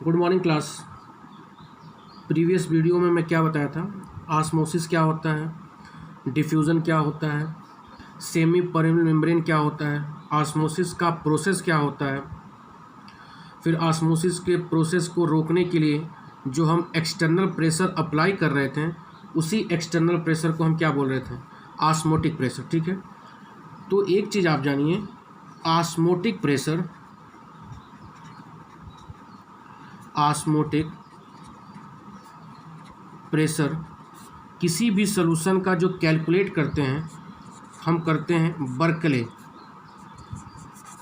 Good morning class. Previous video में मैं क्या बताया था? ऑस्मोसिस क्या होता है, डिफ्यूज़न क्या होता है, सेमी परमेबल मेम्ब्रेन क्या होता है, ऑस्मोसिस का प्रोसेस क्या होता है। फिर ऑस्मोसिस के प्रोसेस को रोकने के लिए जो हम एक्सटर्नल प्रेशर अप्लाई कर रहे थे, उसी एक्सटर्नल प्रेशर को हम क्या बोल रहे थे? Osmotic pressure. ठीक है, तो एक चीज़ आप जानिए, ऑस्मोटिक प्रेशर किसी भी सॉल्यूशन का जो कैलकुलेट करते हैं, हम करते हैं बर्कले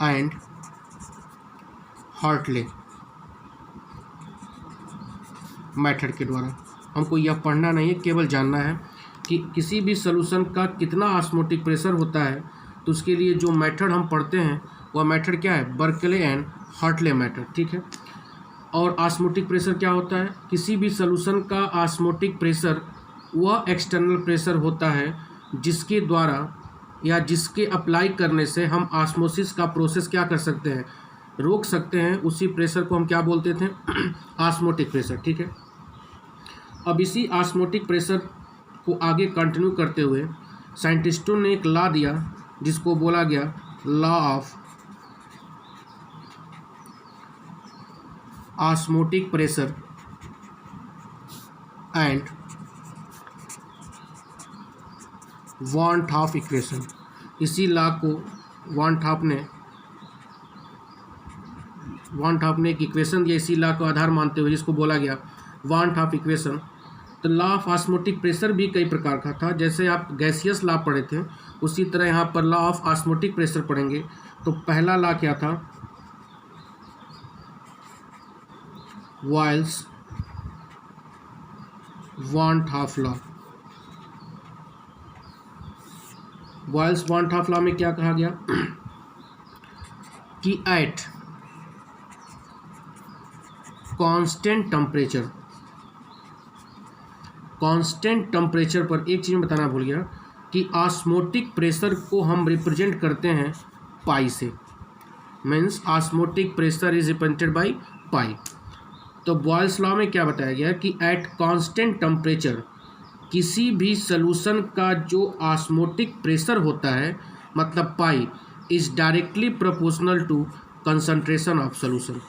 एंड हार्टले मेथड के द्वारा। हमको यह पढ़ना नहीं है, केवल जानना है कि किसी भी सॉल्यूशन का कितना ऑस्मोटिक प्रेशर होता है। तो उसके लिए जो मेथड हम पढ़ते हैं वह मेथड क्या है? Berkeley and Hartley method. ठीक है, और ऑस्मोटिक प्रेशर क्या होता है? किसी भी सॉल्यूशन का ऑस्मोटिक प्रेशर वह एक्सटर्नल प्रेशर होता है जिसके द्वारा या जिसके अप्लाई करने से हम ऑस्मोसिस का प्रोसेस क्या कर सकते हैं? रोक सकते हैं। उसी प्रेशर को हम क्या बोलते थे? Osmotic pressure. ठीक है, अब इसी ऑस्मोटिक प्रेशर को आगे कंटिन्यू करते हुए साइंटिस्टों ने एक लॉ दिया जिसको बोला गया law of osmotic pressure and van't Hoff equation. इसी लॉ को वॉन थॉप ने एक इक्वेशन दिया इसी लॉ को आधार मानते हुए, जिसको बोला गया वॉन थॉप इक्वेशन। तो लॉ ऑफ ऑस्मोटिक प्रेशर भी कई प्रकार का था। जैसे आप गैसियस लॉ पढ़े थे, उसी तरह यहाँ पर लॉ ऑफ ऑस्मोटिक प्रेशर पढ़ेंगे। तो पहला लॉ क्या था? वाइल्स वॉन थॉप लॉ। वाइल्स वॉन थॉप लॉ में क्या कहा गया कि एट कांस्टेंट टेम्परेचर पर, एक चीज़ बताना भूल गया कि ऑस्मोटिक प्रेशर को हम रिप्रेजेंट करते हैं पाई से। Means osmotic pressure is represented by pi. तो बॉयल्स लॉ में क्या बताया गया कि एट कांस्टेंट टेम्परेचर किसी भी सॉल्यूशन का जो ऑस्मोटिक प्रेशर होता है, मतलब pi, is directly proportional to concentration of solution.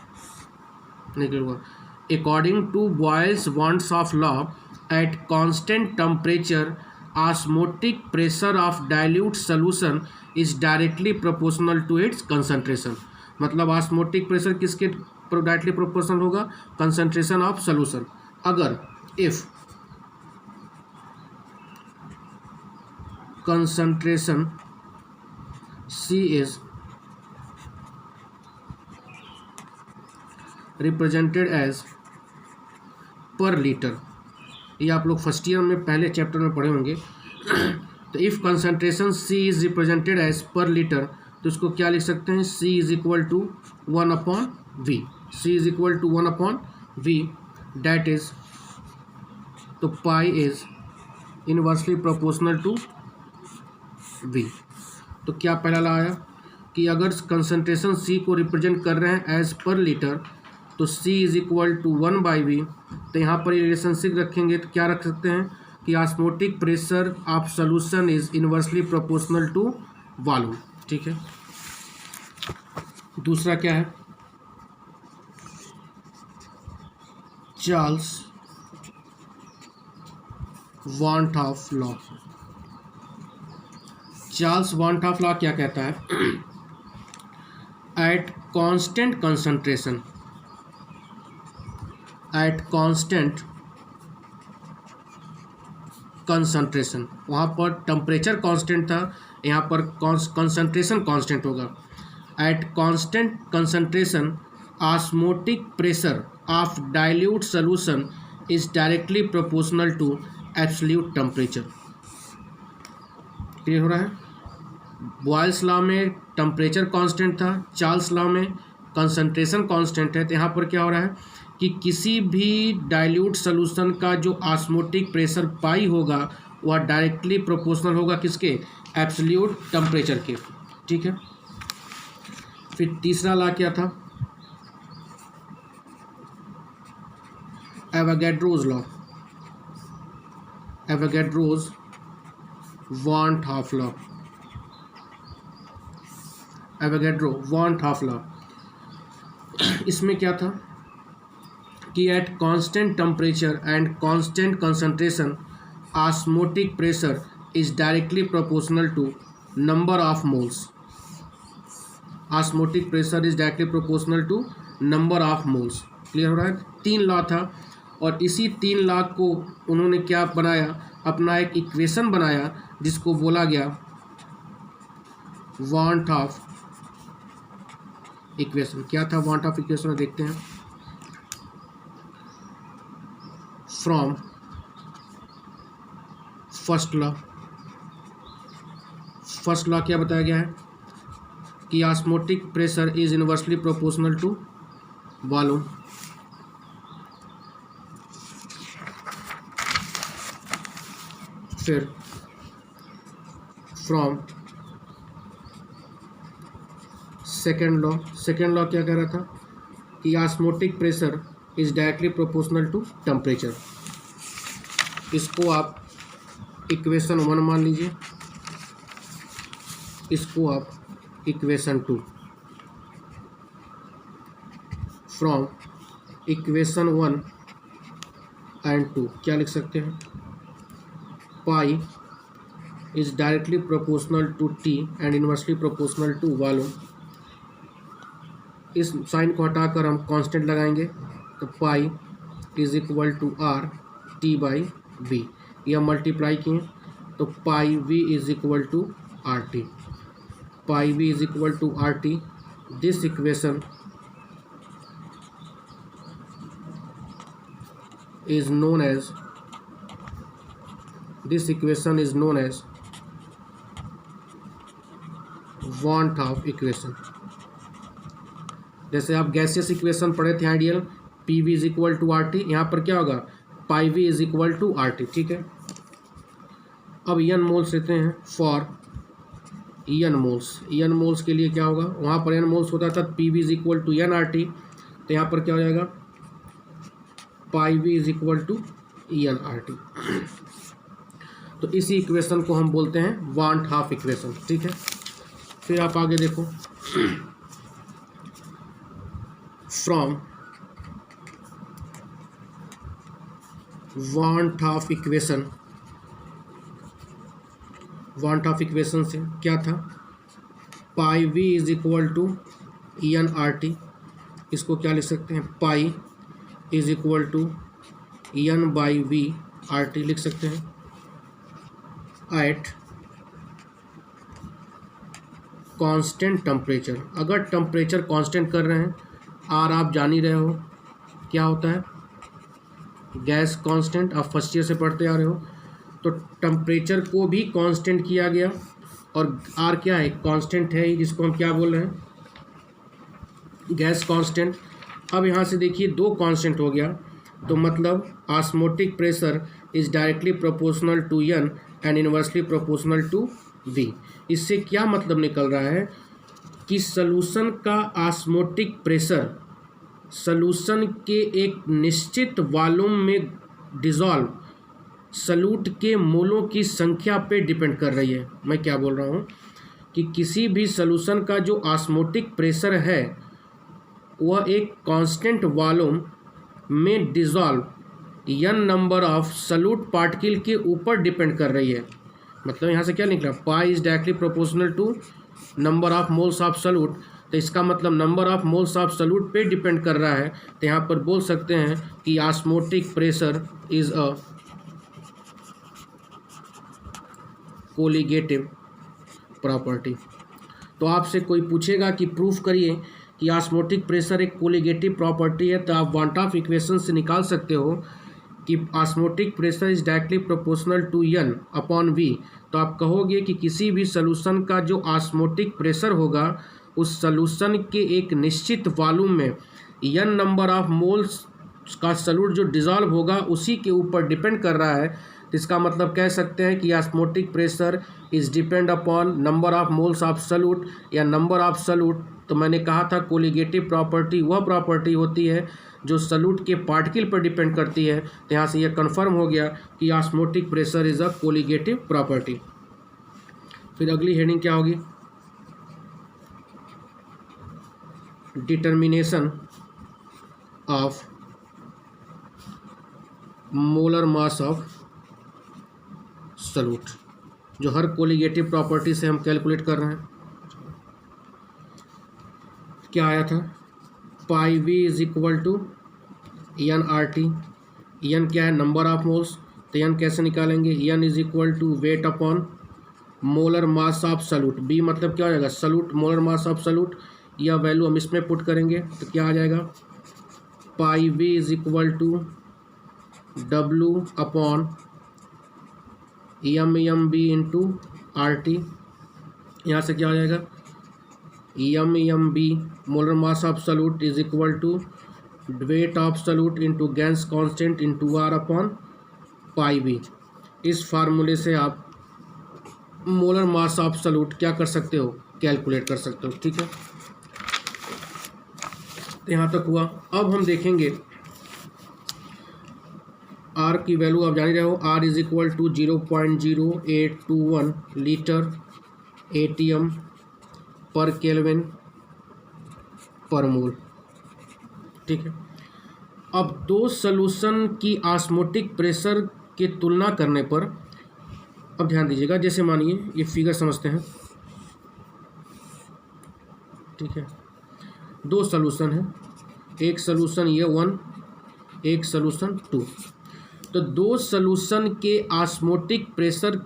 According to Boyle's van't Hoff law, at constant temperature osmotic pressure of dilute solution is directly proportional to its concentration. मतलब osmotic pressure किसके directly proportional होगा? Concentration of solution. अगर if concentration C is represented as per liter, ये आप लोग first year में पहले chapter में पढ़े होंगे। तो if concentration C is represented as per litre, तो इसको क्या लिख सकते हैं? C is equal to 1/V। C is equal to 1/V, that is, तो pi is inversely proportional to V। तो क्या पहला लॉ आया कि अगर कंसंट्रेशन C को रिप्रेजेंट कर रहे हैं एज पर लीटर, तो C is equal to 1/V। तो यहाँ पर ये रिलेशनशिप रखेंगे तो क्या रख सकते हैं कि osmotic pressure of solution is inversely proportional to volume. ठीक है, दूसरा क्या है? Charles van't Hoff law. Charles van't Hoff law क्या कहता है? एट कांस्टेंट कंसंट्रेशन, वहाँ पर टेम्परेचर कांस्टेंट था, यहाँ पर कंसंट्रेशन कांस्टेंट होगा। At constant concentration osmotic pressure of dilute solution is directly proportional to absolute temperature. Clear हो रहा है? बॉयल्स लॉ में टेम्परेचर कांस्टेंट था, चार्ल्स लॉ में कंसंट्रेशन कांस्टेंट है। तो यहाँ पर क्या हो रहा है कि किसी भी डाइल्यूट सॉल्यूशन का जो ऑस्मोटिक प्रेशर पाई होगा वह डायरेक्टली प्रोपोर्शनल होगा किसके? एब्सोल्यूट टेम्परेचर के। ठीक है, फिर तीसरा लॉ क्या था? Avogadro's law, Avogadro's van't Hoff law, Avogadro van't Hoff law. इसमें क्या था कि at constant temperature and constant concentration osmotic pressure is directly proportional to number of moles. Osmotic pressure is directly proportional to number of moles. Clear हो रहा है? 3 law था और इसी 3 लॉ को उन्होंने क्या बनाया, अपना एक इक्वेशन बनाया जिसको बोला गया वांट ऑफ इक्वेशन। क्या था वांट ऑफ इक्वेशन? देखते हैं। From first law, first law क्या बताया गया है कि osmotic pressure is inversely proportional to volume. फिर from second law, second law क्या कह रहा था कि osmotic pressure is directly proportional to temperature. इसको आप इक्वेशन 1 मान लीजिए, इसको आप इक्वेशन 2। फ्रॉम इक्वेशन 1 एंड 2 क्या लिख सकते हैं? Pi is directly proportional to T and inversely proportional to volume. इस साइन को हटाकर हम कांस्टेंट लगाएंगे तो pi is equal to R T by V. यह मल्टीप्लाई किए तो pi V is equal to R T, pi V is equal to R T. This equation is known as, this equation is known as want of equation। जैसे आप gaseous equation पढ़े थे ideal, P V is equal to R T, यहाँ पर क्या होगा pi V is equal to R T. ठीक है, अब एन मोल्स लेते हैं for n moles. N moles के लिए क्या होगा, वहाँ पर एन मोल्स होता था P V is equal to n R T, तो यहाँ पर क्या हो जाएगा pi V is equal to n R T. तो इसी इक्वेशन को हम बोलते हैं वांट हाफ इक्वेशन। ठीक है, फिर आप आगे देखो। From van't Hoff equation, van't Hoff equation से क्या था pi V is equal to n R T. इसको क्या लिख सकते हैं pi is equal to n by V R T लिख सकते हैं। एट कांस्टेंट टेम्परेचर, अगर टेम्परेचर कांस्टेंट कर रहे हैं, आर आप जान ही रहे हो क्या होता है, गैस कांस्टेंट, आप फर्स्ट ईयर से पढ़ते आ रहे हो। तो टेम्परेचर को भी कांस्टेंट किया गया और आर क्या है कांस्टेंट है ही, जिसको हम क्या बोल रहे हैं गैस कांस्टेंट। अब यहाँ से देखिए 2 कांस्टेंट हो गया, तो मतलब osmotic pressure is directly proportional to n and inversely proportional to V. इससे क्या मतलब निकल रहा है कि सॉल्यूशन का ऑस्मोटिक प्रेशर सॉल्यूशन के एक निश्चित वॉल्यूम में डिज़ोल्व सॉल्यूट के मोलों की संख्या पे डिपेंड कर रही है। मैं क्या बोल रहा हूँ कि किसी भी सॉल्यूशन का जो ऑस्मोटिक प्रेशर है वह एक कांस्टेंट वॉल्यूम में dissolve n number of solute particle के ऊपर डिपेंड कर रही है। मतलब यहाँ से क्या निकला pi is directly proportional to number of moles of solute. तो इसका मतलब number of moles of solute पे डिपेंड कर रहा है। तो यहाँ पर बोल सकते हैं कि osmotic pressure is a colligative property. तो आपसे कोई पूछेगा कि प्रूफ करिए कि ऑस्मोटिक प्रेशर एक कोलिगेटिव प्रॉपर्टी है, तो आप वांट ऑफ इक्वेशन से निकाल सकते हो कि osmotic pressure is directly proportional to n upon V. तो आप कहोगे कि किसी भी सॉल्यूशन का जो ऑस्मोटिक प्रेशर होगा उस सॉल्यूशन के एक निश्चित वॉल्यूम में एन नंबर ऑफ मोल्स का सॉल्यूट जो डिज़ोल्व होगा उसी के ऊपर डिपेंड कर रहा है। इसका मतलब कह सकते हैं कि osmotic pressure is depend upon number of moles of solute या नंबर ऑफ सॉल्यूट। तो मैंने कहा था कोलिगेटिव प्रॉपर्टी वह प्रॉपर्टी होती है जो सॉल्यूट के पार्टिकल पर डिपेंड करती है। तो यहाँ से यह कन्फर्म हो गया कि osmotic pressure is a colligative property. फिर अगली हेडिंग क्या होगी, determination of molar mass of solute, जो हर कोलिगेटिव प्रॉपर्टी से हम कैलकुलेट कर रहे हैं। क्या आया था, pi V is equal to n R T. N क्या है, नंबर ऑफ मोल्स, तो एन कैसे निकालेंगे, n is equal to weight upon molar mass of solute. B मतलब क्या हो जाएगा, solute molar mass of solute, यह वैल्यू हम इसमें पुट करेंगे तो क्या आ जाएगा, pi V is equal to W upon M B into R T. यहाँ से क्या हो जाएगा, M B molar mass of solute is equal to weight of solute into gas constant into R upon pi V. इस फार्मूले से आप molar mass of solute क्या कर सकते हो, कैलकुलेट कर सकते हो। ठीक है, यहाँ तक हुआ। अब हम देखेंगे आर की वैल्यू आप जान रहे हो, R is equal to 0.0821 litre ATM पर केल्विन पर मोल। ठीक है, अब दो सॉल्यूशन की ऑस्मोटिक प्रेशर की तुलना करने पर, अब ध्यान दीजिएगा, जैसे मानिए ये फिगर समझते हैं। ठीक है, दो सॉल्यूशन है, एक सॉल्यूशन ये 1, एक सॉल्यूशन 2। तो दो सॉल्यूशन के ऑस्मोटिक प्रेशर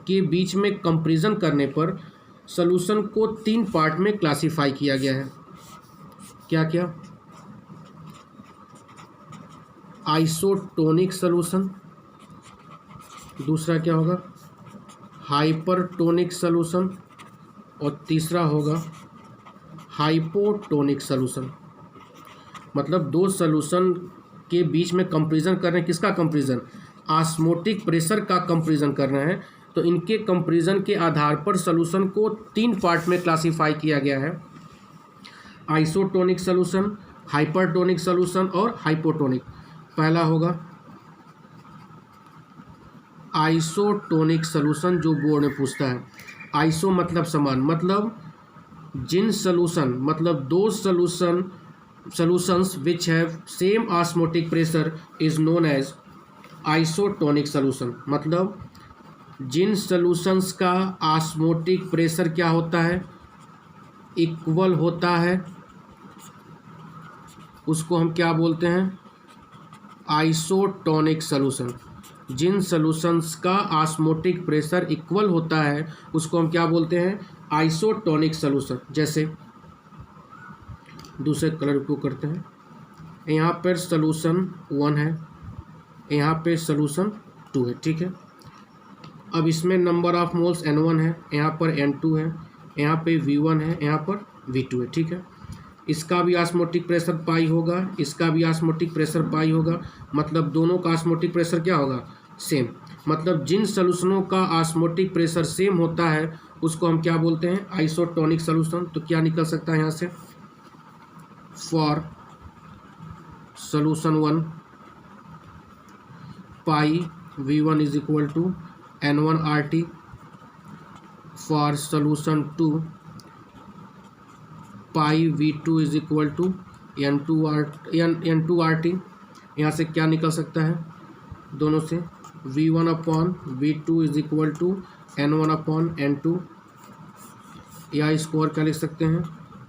के बीच में कंपैरिजन करने पर सॉल्यूशन को 3 पार्ट में क्लासिफाई किया गया है। क्या क्या, आइसोटोनिक सॉल्यूशन, दूसरा क्या होगा हाइपरटोनिक सॉल्यूशन, और तीसरा होगा हाइपोटोनिक सॉल्यूशन। मतलब दो सॉल्यूशन के बीच में कंपैरिजन कर रहे हैं, किसका कंपैरिजन, ऑस्मोटिक प्रेशर का कंपैरिजन कर रहे हैं। तो इनके कंपैरिजन के आधार पर सॉल्यूशन को 3 पार्ट में क्लासिफाई किया गया है, आइसोटोनिक सॉल्यूशन, हाइपरटोनिक सॉल्यूशन और हाइपोटोनिक। पहला होगा आइसोटोनिक सॉल्यूशन, जो बोर्ड में पूछता है। आइसो मतलब समान, मतलब जिन सॉल्यूशन, मतलब दो solutions which have same osmotic pressure is known as isotonic solution। मतलब जिन सॉल्यूशंस का ऑस्मोटिक प्रेशर क्या होता है, इक्वल होता है, उसको हम क्या बोलते हैं, आइसोटोनिक सॉल्यूशन। जिन सॉल्यूशंस का ऑस्मोटिक प्रेशर इक्वल होता है उसको हम क्या बोलते हैं, आइसोटोनिक सॉल्यूशन। जैसे दूसरे कलर को करते हैं, यहाँ पर सॉल्यूशन 1 है, यहाँ पे सॉल्यूशन 2 है। ठीक है, अब इसमें नंबर ऑफ मोल्स N1 है, यहाँ पर N2 है, यहाँ पे V1 है, यहाँ पर V2 है। ठीक है, इसका भी ऑस्मोटिक प्रेशर पाई होगा, इसका भी ऑस्मोटिक प्रेशर पाई होगा, मतलब दोनों का ऑस्मोटिक प्रेशर क्या होगा, सेम। मतलब जिन सॉल्यूशनों का ऑस्मोटिक प्रेशर सेम होता है उसको हम क्या बोलते हैं, आइसोटोनिक सॉल्यूशन। तो क्या निकल सकता है यहाँ से, for solution 1 pi V1 is equal to N1 RT, for solution 2 pi V2 is equal to N2 RT। यहाँ से क्या निकल सकता है, दोनों से V1 upon V2 is equal to N1 upon N2, या इसको और क्या लिख सकते हैं,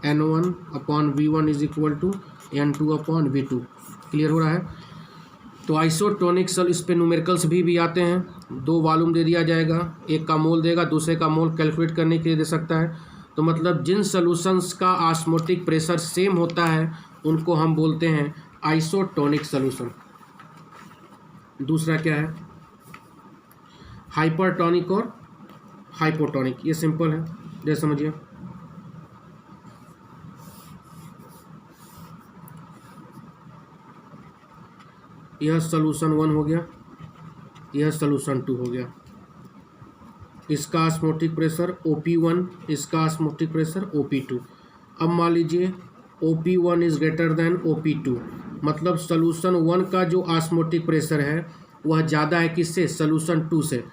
N1 upon V1 is equal to N2 upon V2। Clear हो रहा है। तो आइसोटोनिक इस पे न्यूमेरिकल्स भी आते हैं, 2 वॉल्यूम दे दिया जाएगा, एक का मोल देगा, दूसरे का मोल कैलकुलेट करने के लिए दे सकता है। तो मतलब जिन सॉल्यूशंस का ऑस्मोटिक प्रेशर सेम होता है उनको हम बोलते हैं आइसोटोनिक सॉल्यूशन। दूसरा क्या है, हाइपरटोनिक और हाइपोटोनिक। ये सिंपल है, जैसे समझिए, यह सॉल्यूशन 1 हो गया, यह सॉल्यूशन 2 हो गया। इसका ऑस्मोटिक प्रेशर OP1, इसका ऑस्मोटिक प्रेशर OP2। अब मान लीजिए OP1 is greater than OP2, मतलब सॉल्यूशन 1 का जो ऑस्मोटिक प्रेशर है वह ज़्यादा है किससे, सॉल्यूशन 2 से।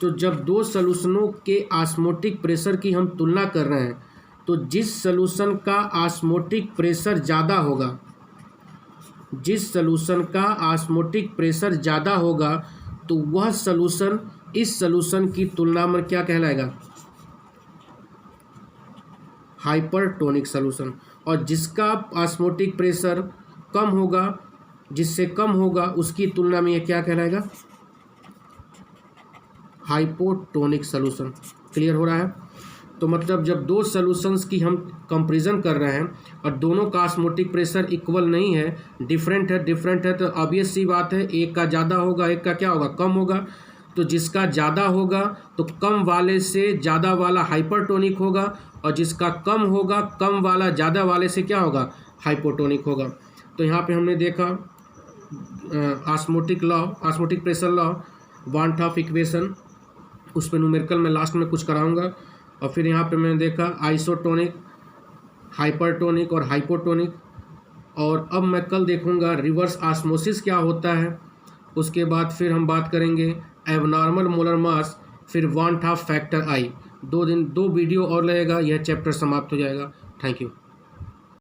तो जब दो सॉल्यूशनों के ऑस्मोटिक प्रेशर की हम तुलना कर रहे हैं तो जिस सॉल्यूशन का ऑस्मोटिक प्रेशर ज़्यादा होगा, जिस सॉल्यूशन का ऑस्मोटिक प्रेशर ज़्यादा होगा तो वह सॉल्यूशन इस सॉल्यूशन की तुलना में क्या कहलाएगा, हाइपरटोनिक सॉल्यूशन। और जिसका ऑस्मोटिक प्रेशर कम होगा, जिससे कम होगा उसकी तुलना में ये क्या कहलाएगा, हाइपोटोनिक सॉल्यूशन। क्लियर हो रहा है। तो मतलब जब दो सॉल्यूशंस की हम कंपैरिजन कर रहे हैं और दोनों का ऑस्मोटिक प्रेशर इक्वल नहीं है, डिफरेंट है, तो ऑब्वियस सी बात है एक का ज़्यादा होगा, एक का क्या होगा, कम होगा। तो जिसका ज़्यादा होगा तो कम वाले से ज़्यादा वाला हाइपरटोनिक होगा, और जिसका कम होगा कम वाला ज़्यादा वाले से क्या होगा, हाइपोटोनिक होगा। तो यहाँ पे हमने देखा ऑस्मोटिक प्रेशर लॉ, वान टॉप इक्वेशन, उस पर न्यूमेरिकल मैं लास्ट में कुछ कराऊंगा। और फिर यहाँ पे मैंने देखा आइसोटोनिक, हाइपरटोनिक और हाइपोटोनिक। और अब मैं कल देखूंगा रिवर्स ऑस्मोसिस क्या होता है। उसके बाद फिर हम बात करेंगे एबनॉर्मल मोलर मास, फिर वान टॉप फैक्टर आई। 2 वीडियो और लगेगा, यह चैप्टर समाप्त हो जाएगा। Thank you.